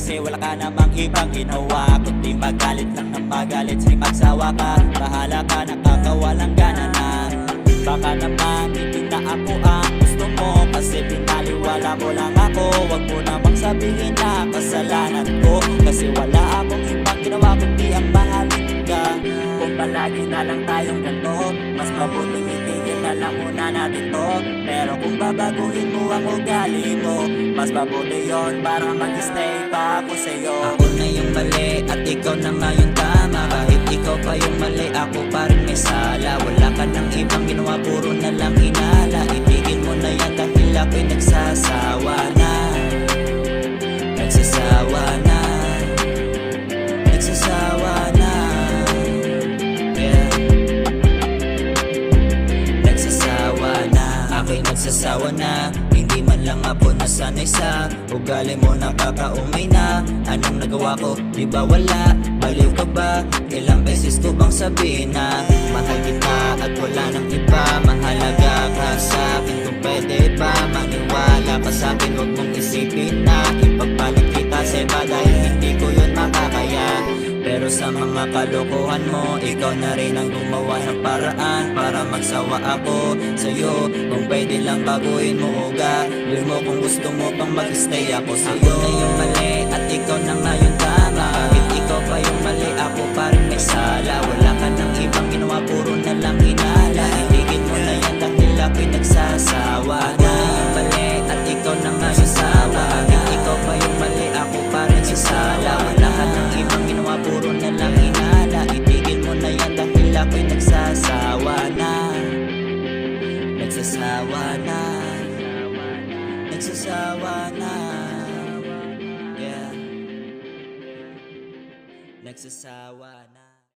Kasi wala ka namang ibang ginawa kundi magalit lang ng magalit. Sige magsawa ka, bahala ka, nakakawalang gana na. Baka naman hindi na ako ang gusto mo, kasi pinaliwala mo lang ako. Wag mo namang sabihin na kasalanan ko, kasi wala akong ibang ginawa kundi ang mahalin ka. Kung palagi na lang tayong ganito, mas mabuting itigil na lang muna natin to. Pero kung babaguhin mo ang ugali mo, mas mabuti yun para mag-stay pa ako sa'yo. Ako na yung mali at ikaw na nga yung tama. Kahit ikaw pa yung mali, ako pa rin may sala. Wala ka ng ibang ginawa, puro na lang hinala. Itigil mo na yan dahil ako'y nagsasawa na. Nagsasawa na. Nagsasawa na. Yeah. Nagsasawa na. Ako'y nagsasawa na. Hindi man lang ako nasanay sa ugali mo, nakakaumay na. Anong nagawa ko? Di ba wala? Baliw ka ba? Ilang beses ko bang sabihin na mahal kita at wala nang iba? Mahalaga ka sa akin, kung pwede ba maniwala ka sa akin. Huwag mong isipin na ipagpalit kita sa iba, dahil hindi ko yun makakaya. Pero sa mga kalokohan mo, ikaw na rin ang gumawa ng paraan para magsawa ako sa'yo. Kung pwede lang baguhin mo ugali mo, kung gusto mo pang mag-stay ako sa'yo. Ako na yung mali at ikaw na nga yung tama. Kahit ikaw pa yung mali, ako pa rin may sala. Wala ka ng ibang ginawa, puro na lang hinala. Itigil mo na yan dahil ako'y nagsasawa na. Ako na yung mali at ikaw na nga yung tama. Kahit ikaw pa yung mali, ako pa rin may sala. Wala ka ng ibang ginawa, puro na lang hinala. Itigil mo na yan dahil ako'y nagsasawa na. Nagsasawa na. Nagsasawa na. Yeah. Nagsasawa na.